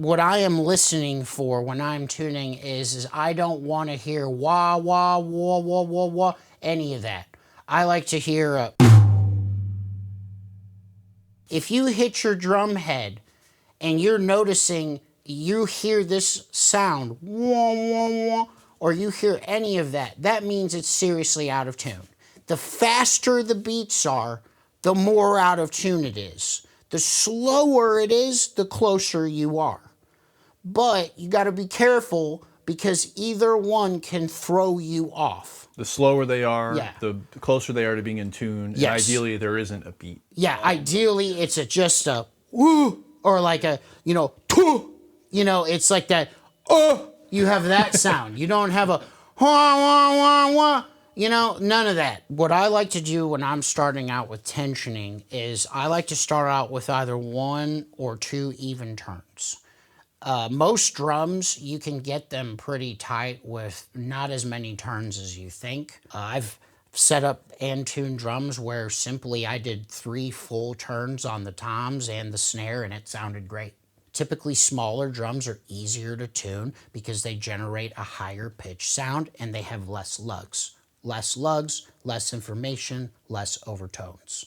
what I am listening for when I'm tuning is I don't want to hear wah, wah, wah, wah, wah, wah, any of that. I like to hear a. If you hit your drum head and you're noticing you hear this sound, wah, wah, wah, or you hear any of that, that means it's seriously out of tune. The faster the beats are, the more out of tune it is. The slower it is, the closer you are. But you got to be careful because either one can throw you off. The slower they are, Yeah. the closer they are to being in tune. And Yes. ideally, there isn't a beat. Yeah, ideally it's just a woo or like a, two. It's like that, you have that sound. You don't have a wah, wah, wah, wah. None of that. What I like to do when I'm starting out with tensioning is I like to start out with either one or two even turns. Most drums, you can get them pretty tight with not as many turns as you think. I've set up and tuned drums where simply I did 3 full turns on the toms and the snare and it sounded great. Typically smaller drums are easier to tune because they generate a higher pitch sound and they have less lugs. Less lugs, less information, less overtones.